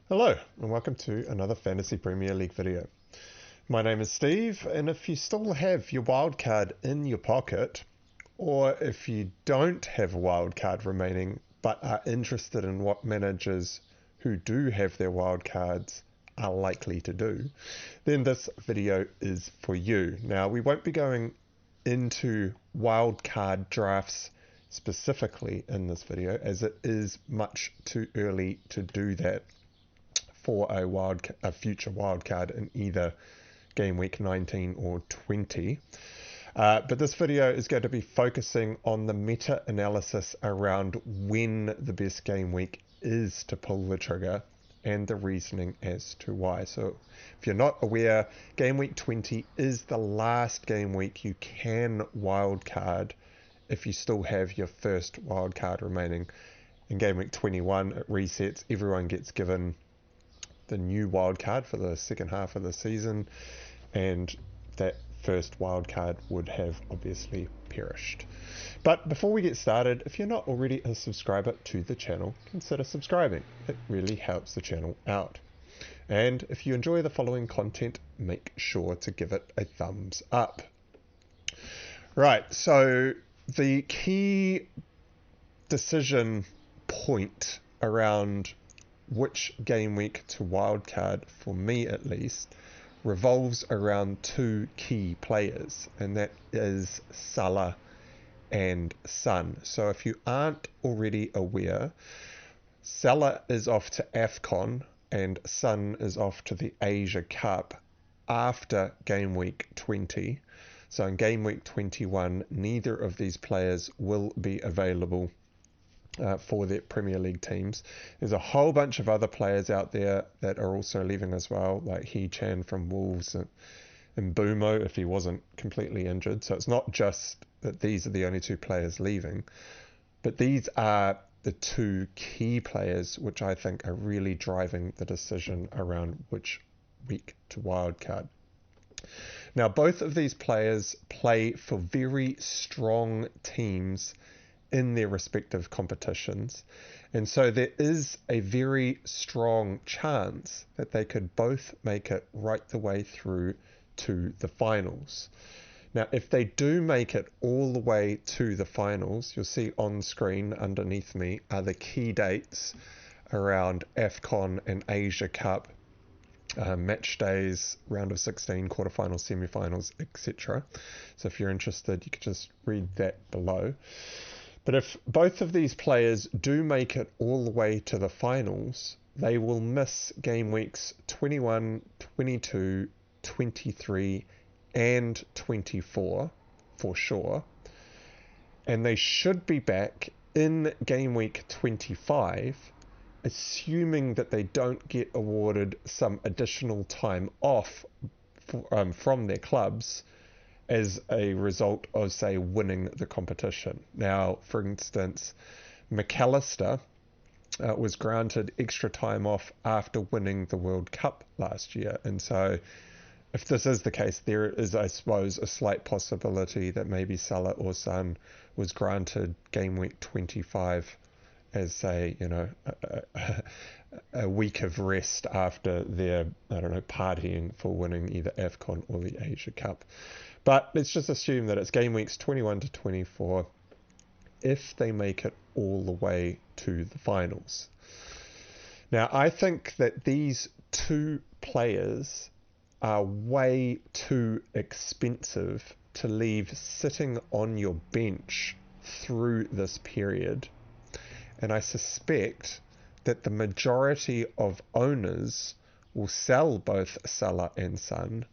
Hello and welcome to another Fantasy Premier League video. My name is Steve, and if you still have your wildcard in your pocket, or if you don't have a wildcard remaining but are interested in what managers who do have their wildcards are likely to do, then this video is for you. Now, we won't be going into wildcard drafts specifically in this video, as it is much too early to do that for a future wildcard in either game week 19 or 20. But this video is going to be focusing on the meta-analysis around when the best game week is to pull the trigger and the reasoning as to why. So if you're not aware, game week 20 is the last game week you can wildcard if you still have your first wildcard remaining. In game week 21, it resets. Everyone gets given the new wildcard for the second half of the season, and that first wildcard would have obviously perished. But before we get started, if you're not already a subscriber to the channel, consider subscribing. It really helps the channel out. And if you enjoy the following content, make sure to give it a thumbs up. Right, so the key decision point around which game week to wildcard, for me at least, revolves around two key players, and that is Salah and Son. So if you aren't already aware, Salah is off to AFCON and Son is off to the Asia Cup after game week 20. So in game week 21, neither of these players will be available for their Premier League teams. There's a whole bunch of other players out there that are also leaving as well, like He-Chan from Wolves and Bumo if he wasn't completely injured. So it's not just that these are the only two players leaving, but these are the two key players which I think are really driving the decision around which week to wildcard. Now, both of these players play for very strong teams in their respective competitions, and so there is a very strong chance that they could both make it right the way through to the finals. Now, if they do make it all the way to the finals, you'll see on screen underneath me are the key dates around AFCON and Asia Cup, match days, round of 16, quarterfinals, semi-finals, etc. So if you're interested, you can just read that below. But if both of these players do make it all the way to the finals, they will miss game weeks 21, 22, 23, and 24 for sure. And they should be back in game week 25, assuming that they don't get awarded some additional time off from their clubs as a result of, say, winning the competition. Now, for instance, McAllister was granted extra time off after winning the World Cup last year. And so if this is the case, there is, I suppose, a slight possibility that maybe Salah or Son was granted game week 25 as, say, a week of rest after their, I don't know, partying for winning either AFCON or the Asia Cup. But let's just assume that it's game weeks 21 to 24 if they make it all the way to the finals. Now, I think that these two players are way too expensive to leave sitting on your bench through this period. And I suspect that the majority of owners will sell both Salah and Son,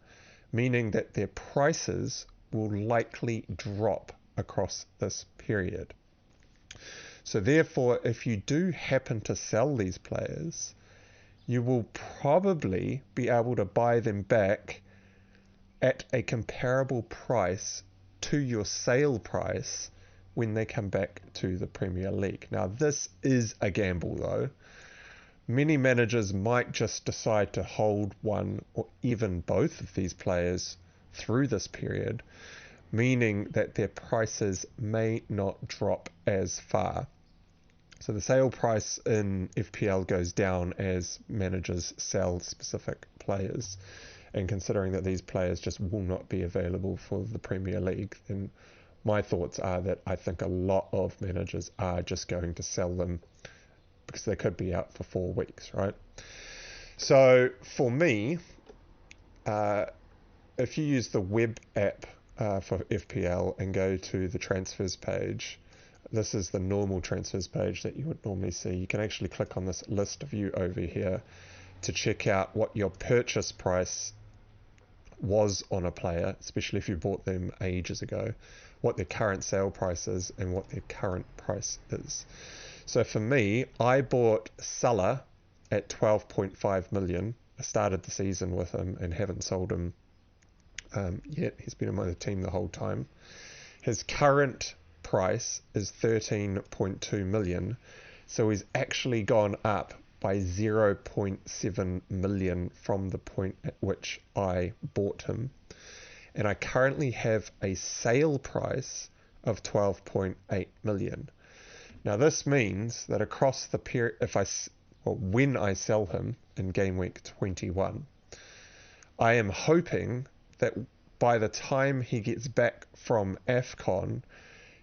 meaning that their prices will likely drop across this period. So therefore, if you do happen to sell these players, you will probably be able to buy them back at a comparable price to your sale price when they come back to the Premier League. Now, this is a gamble though. Many managers might just decide to hold one or even both of these players through this period, meaning that their prices may not drop as far. So the sale price in FPL goes down as managers sell specific players. And considering that these players just will not be available for the Premier League, then my thoughts are that I think a lot of managers are just going to sell them because they could be out for 4 weeks, right? So for me, if you use the web app for FPL and go to the transfers page, this is the normal transfers page that you would normally see. You can actually click on this list view over here to check out what your purchase price was on a player, especially if you bought them ages ago, what their current sale price is and what their current price is. So for me, I bought Salah at 12.5 million. I started the season with him and haven't sold him yet. He's been on my team the whole time. His current price is 13.2 million, so he's actually gone up by 0.7 million from the point at which I bought him, and I currently have a sale price of 12.8 million. Now this means that across the period, when I sell him in game week 21, I am hoping that by the time he gets back from AFCON,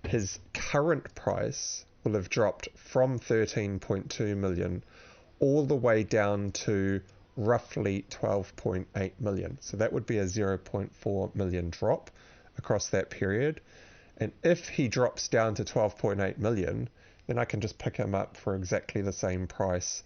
his current price will have dropped from 13.2 million all the way down to roughly 12.8 million. So that would be a 0.4 million drop across that period. And if he drops down to 12.8 million, then I can just pick him up for exactly the same price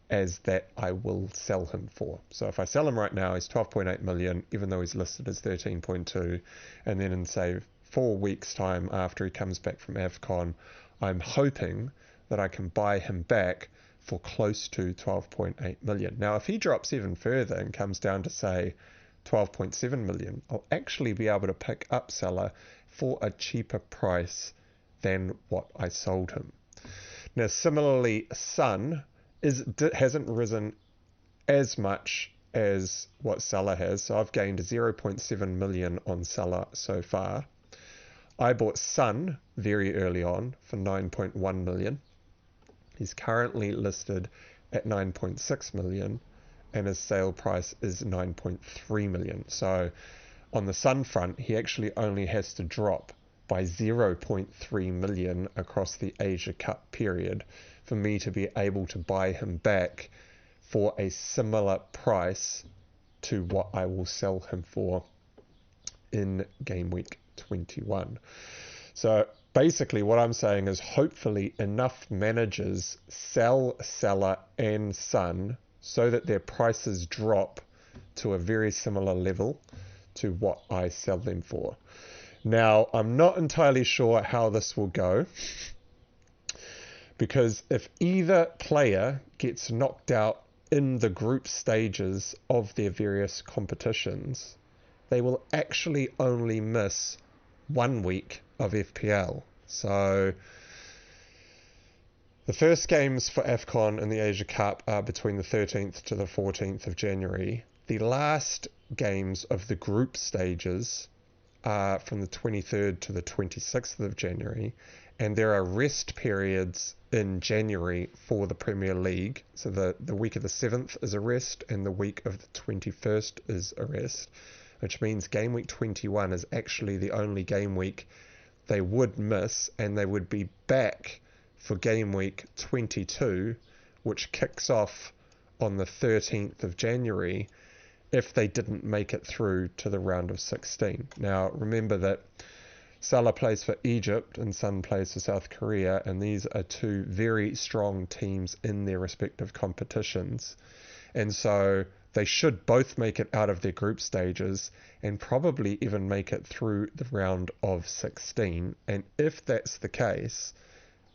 as that I will sell him for. So if I sell him right now, he's 12.8 million, even though he's listed as 13.2, and then in say 4 weeks time after he comes back from AFCON, I'm hoping that I can buy him back for close to 12.8 million. Now if he drops even further and comes down to say 12.7 million, I'll actually be able to pick up Salah for a cheaper price than what I sold him. Now similarly, Son hasn't risen as much as what Salah has, so I've gained 0.7 million on Salah so far. I bought Son very early on for 9.1 million. He's currently listed at 9.6 million and his sale price is 9.3 million. So on the Son front, he actually only has to drop by 0.3 million across the Asia Cup period for me to be able to buy him back for a similar price to what I will sell him for in game week 21. So basically what I'm saying is hopefully enough managers sell Salah and Son so that their prices drop to a very similar level to what I sell them for. Now, I'm not entirely sure how this will go, because if either player gets knocked out in the group stages of their various competitions, they will actually only miss 1 week of FPL. So the first games for AFCON and the Asia Cup are between the 13th to the 14th of January. The last games of the group stages are from the 23rd to the 26th of January, and there are rest periods in January for the Premier League. So the week of the 7th is a rest and the week of the 21st is a rest, which means game week 21 is actually the only game week they would miss, and they would be back for game week 22, which kicks off on the 13th of January if they didn't make it through to the round of 16. Now remember that Salah plays for Egypt and Son plays for South Korea, and these are two very strong teams in their respective competitions, and so they should both make it out of their group stages and probably even make it through the round of 16. And if that's the case,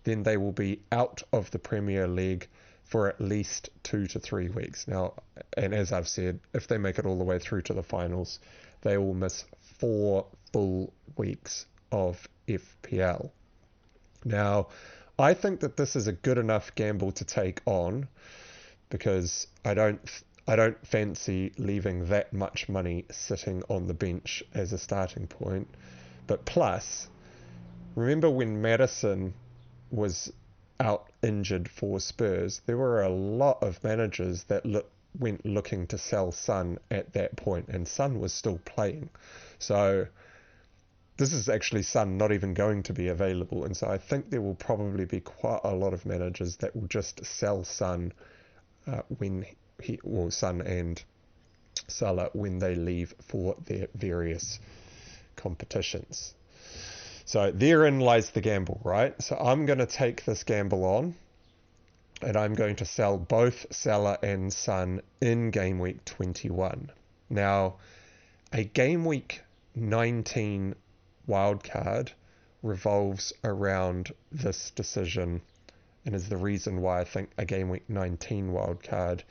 then they will be out of the Premier League for at least 2 to 3 weeks. Now, and as I've said, if they make it all the way through to the finals, they will miss 4 full weeks of FPL. Now, I think that this is a good enough gamble to take on, because I don't fancy leaving that much money sitting on the bench as a starting point. But plus, remember when Madison was out injured for Spurs, there were a lot of managers that went looking to sell Son at that point, and Son was still playing. So this is actually Son not even going to be available, and so I think there will probably be quite a lot of managers that will just sell Son Son and Salah when they leave for their various competitions. So therein lies the gamble, right? So I'm going to take this gamble on, and I'm going to sell both Salah and Son in game week 21. Now, a game week 19 wildcard revolves around this decision, and is the reason why I think a game week 19 wildcard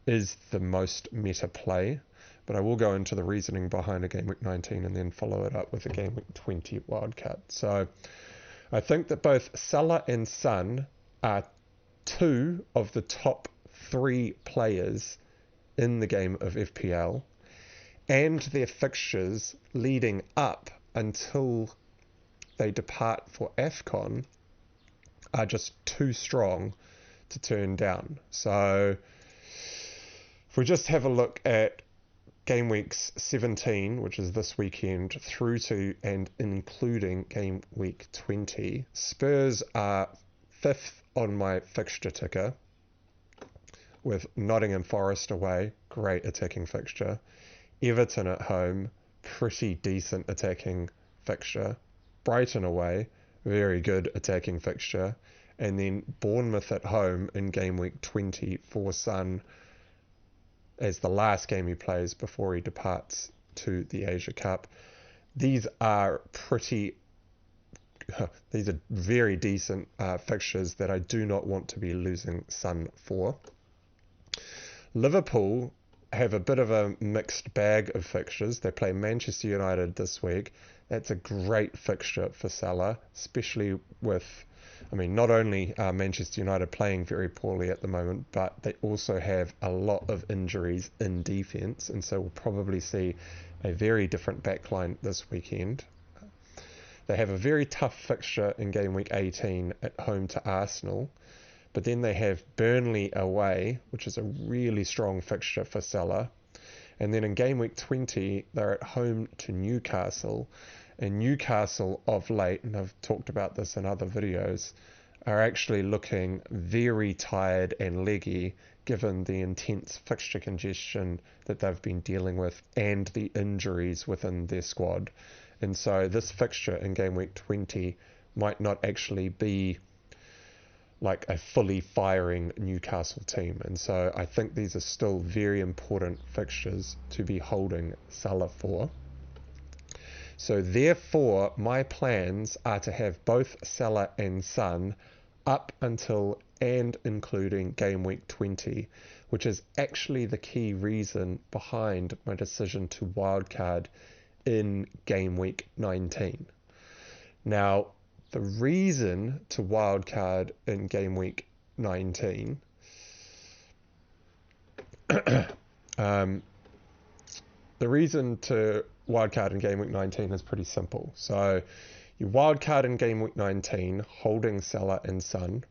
is the most meta play. But I will go into the reasoning behind a game week 19 and then follow it up with a game week 20 wildcard. So I think that both Salah and Son are two of the top 3 players in the game of FPL, and their fixtures leading up until they depart for AFCON are just too strong to turn down. So if we just have a look at game weeks 17, which is this weekend, through to and including game week 20, Spurs are 5th on my fixture ticker, with Nottingham Forest away, great attacking fixture. Everton at home, pretty decent attacking fixture. Brighton away, very good attacking fixture. And then Bournemouth at home in game week 20 for Son as the last game he plays before he departs to the Asia Cup. These are very decent fixtures that I do not want to be losing Son for. Liverpool have a bit of a mixed bag of fixtures. They play Manchester United this week. That's a great fixture for Salah, especially with, not only are Manchester United playing very poorly at the moment, but they also have a lot of injuries in defence, and so we'll probably see a very different backline this weekend. They have a very tough fixture in game week 18 at home to Arsenal, but then they have Burnley away, which is a really strong fixture for Salah. And then in game week 20, they're at home to Newcastle. And Newcastle of late, and I've talked about this in other videos, are actually looking very tired and leggy given the intense fixture congestion that they've been dealing with and the injuries within their squad. And so this fixture in game week 20 might not actually be like a fully firing Newcastle team. And so I think these are still very important fixtures to be holding Salah for. So therefore, my plans are to have both Salah and Son up until and including game week 20, which is actually the key reason behind my decision to wildcard in game week 19. Now, the reason to wildcard in game week 19 the reason to wildcard in game week 19 is pretty simple. So you wildcard in game week 19 holding Salah and Son.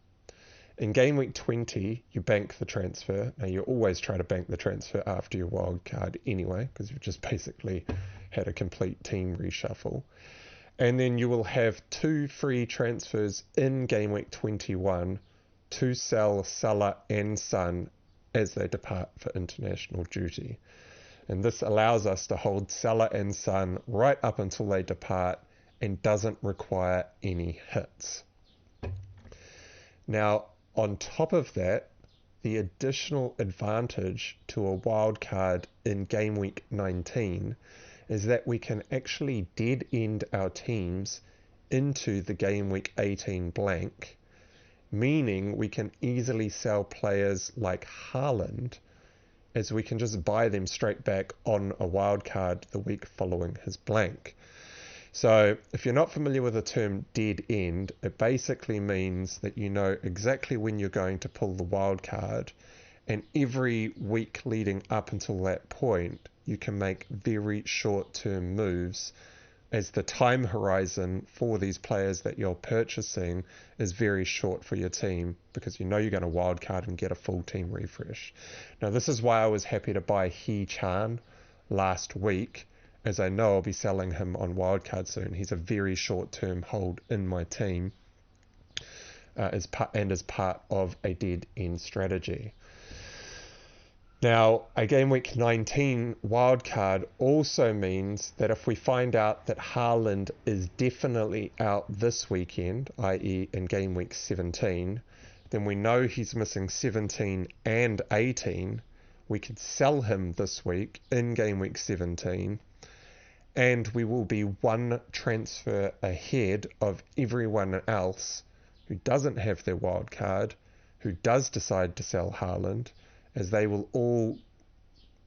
In game week 20 you bank the transfer. Now you always try to bank the transfer after your wildcard anyway, because you've just basically had a complete team reshuffle. And then you will have 2 free transfers in game week 21 to sell Salah and Son as they depart for international duty. And this allows us to hold Salah and Son right up until they depart and doesn't require any hits. Now, on top of that, the additional advantage to a wildcard in game week 19 is that we can actually dead end our teams into the game week 18 blank, meaning we can easily sell players like Haaland, as we can just buy them straight back on a wildcard the week following his blank. So if you're not familiar with the term dead end, it basically means that you know exactly when you're going to pull the wildcard, and every week leading up until that point you can make very short-term moves as the time horizon for these players that you're purchasing is very short for your team, because you know you're going to wildcard and get a full team refresh. Now, this is why I was happy to buy He-Chan last week, as I know I'll be selling him on wildcard soon. He's a very short-term hold in my team, as part of a dead end strategy. Now, a game week 19 wildcard also means that if we find out that Haaland is definitely out this weekend, i.e. in game week 17, then we know he's missing 17 and 18. We could sell him this week in game week 17, and we will be one transfer ahead of everyone else who doesn't have their wildcard, who does decide to sell Haaland, as they will all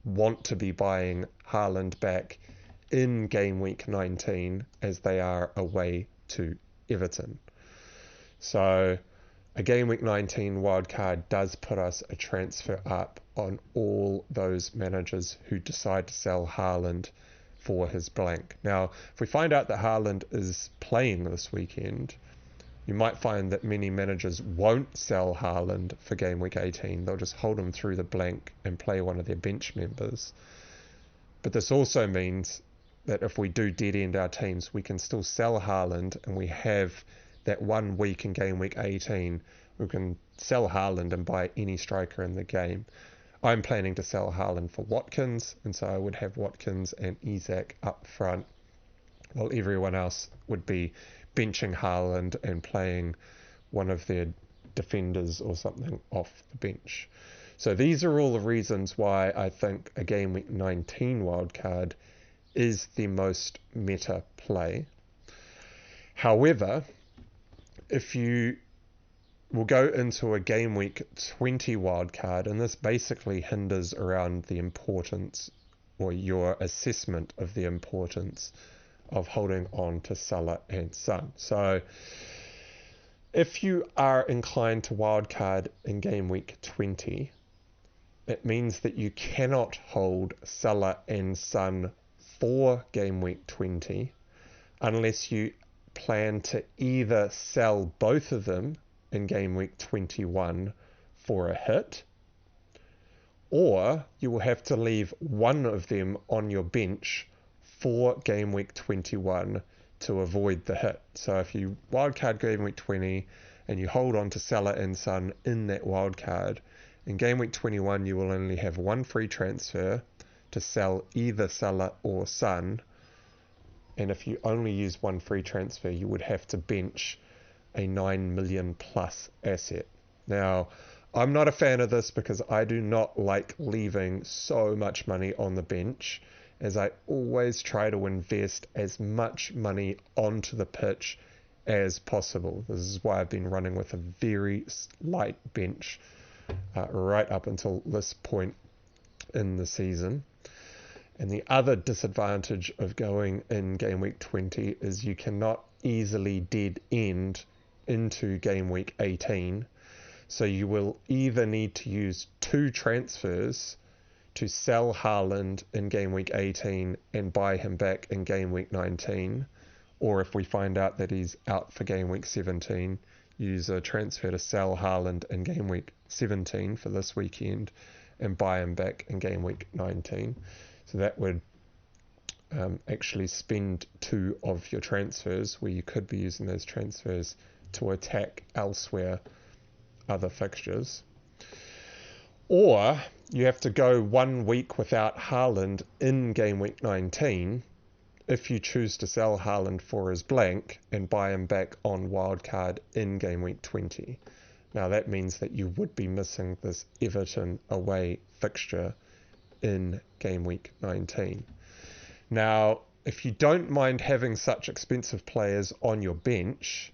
want to be buying Haaland back in game week 19 as they are away to Everton. So a game week 19 wildcard does put us a transfer up on all those managers who decide to sell Haaland for his blank. Now, if we find out that Haaland is playing this weekend, you might find that many managers won't sell Haaland for game week 18. They'll just hold him through the blank and play one of their bench members. But this also means that if we do dead end our teams, we can still sell Haaland, and we have that 1 week in game week 18. We can sell Haaland and buy any striker in the game. I'm planning to sell Haaland for Watkins, and so I would have Watkins and Isak up front, while everyone else would be benching Haaland and playing one of their defenders or something off the bench. So these are all the reasons why I think a game week 19 wildcard is the most meta play. However, if you will go into a game week 20 wildcard, and this basically hinders around the importance, or your assessment of the importance of holding on to Salah and Son. So if you are inclined to wildcard in game week 20, it means that you cannot hold Salah and Son for game week 20 unless you plan to either sell both of them in game week 21 for a hit, or you will have to leave one of them on your bench for game week 21 to avoid the hit. So if you wildcard game week 20 and you hold on to Salah and Son in that wildcard, in game week 21 you will only have one free transfer to sell either Salah or Son, and if you only use one free transfer, you would have to bench a 9 million plus asset. Now, I'm not a fan of this because I do not like leaving so much money on the bench, as I always try to invest as much money onto the pitch as possible. This is why I've been running with a very light bench right up until this point in the season. And the other disadvantage of going in game week 20 is you cannot easily dead end into game week 18. So you will either need to use 2 transfers to sell Haaland in game week 18 and buy him back in game week 19, or if we find out that he's out for game week 17, use a transfer to sell Haaland in game week 17 for this weekend and buy him back in game week 19. So that would actually spend 2 of your transfers, where you could be using those transfers to attack elsewhere, other fixtures. Or you have to go 1 week without Haaland in game week 19 if you choose to sell Haaland for his blank and buy him back on wildcard in game week 20. Now that means that you would be missing this Everton away fixture in game week 19. Now, if you don't mind having such expensive players on your bench,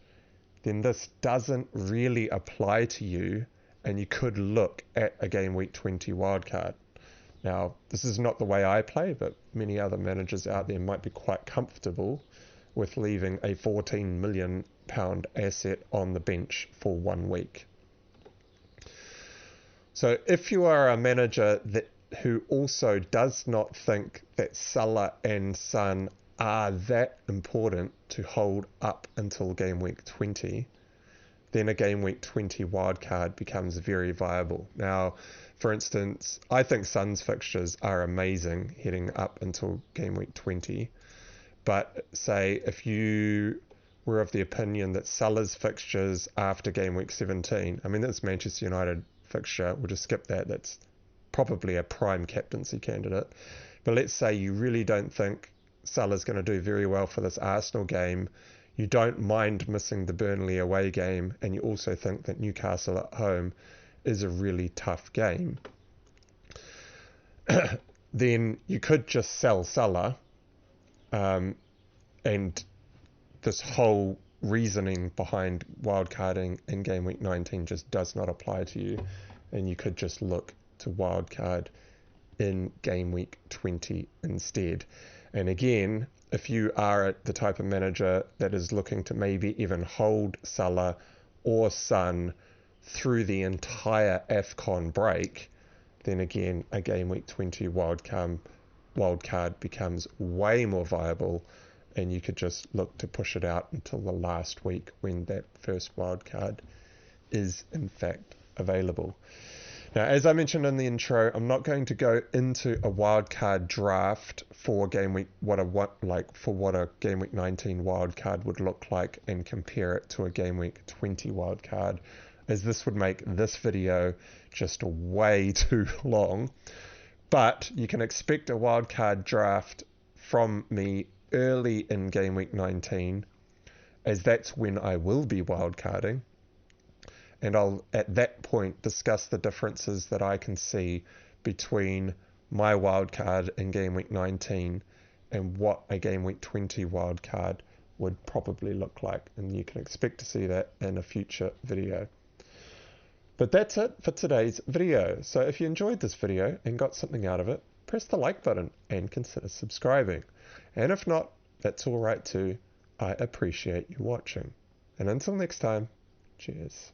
then this doesn't really apply to you, and you could look at a game week 20 wildcard. Now, this is not the way I play, but many other managers out there might be quite comfortable with leaving a £14 million asset on the bench for 1 week. So if you are a manager who also does not think that Salah and Son are that important to hold up until game week 20, then a game week 20 wildcard becomes very viable. Now, for instance, I think Sun's fixtures are amazing heading up until game week 20. But say if you were of the opinion that Salah's fixtures after game week 17, I mean, that's Manchester United fixture, we'll just skip that. That's probably a prime captaincy candidate. But let's say you really don't think Salah's going to do very well for this Arsenal game. You don't mind missing the Burnley away game, and you also think that Newcastle at home is a really tough game. Then you could just sell Salah, and this whole reasoning behind wildcarding in game week 19 just does not apply to you, and you could just look to wildcard in game week 20 instead. And again, if you are the type of manager that is looking to maybe even hold Salah or Son through the entire AFCON break, then again, a game week 20 wildcard becomes way more viable, and you could just look to push it out until the last week when that first wildcard is in fact available. Now, as I mentioned in the intro, I'm not going to go into a wildcard draft for game week what a game week 19 wildcard would look like and compare it to a game week 20 wildcard, as this would make this video just way too long. But you can expect a wildcard draft from me early in game week 19, as that's when I will be wildcarding. And I'll, at that point, discuss the differences that I can see between my wildcard in game week 19 and what a game week 20 wildcard would probably look like. And you can expect to see that in a future video. But that's it for today's video. So if you enjoyed this video and got something out of it, press the like button and consider subscribing. And if not, that's all right too. I appreciate you watching. And until next time, cheers.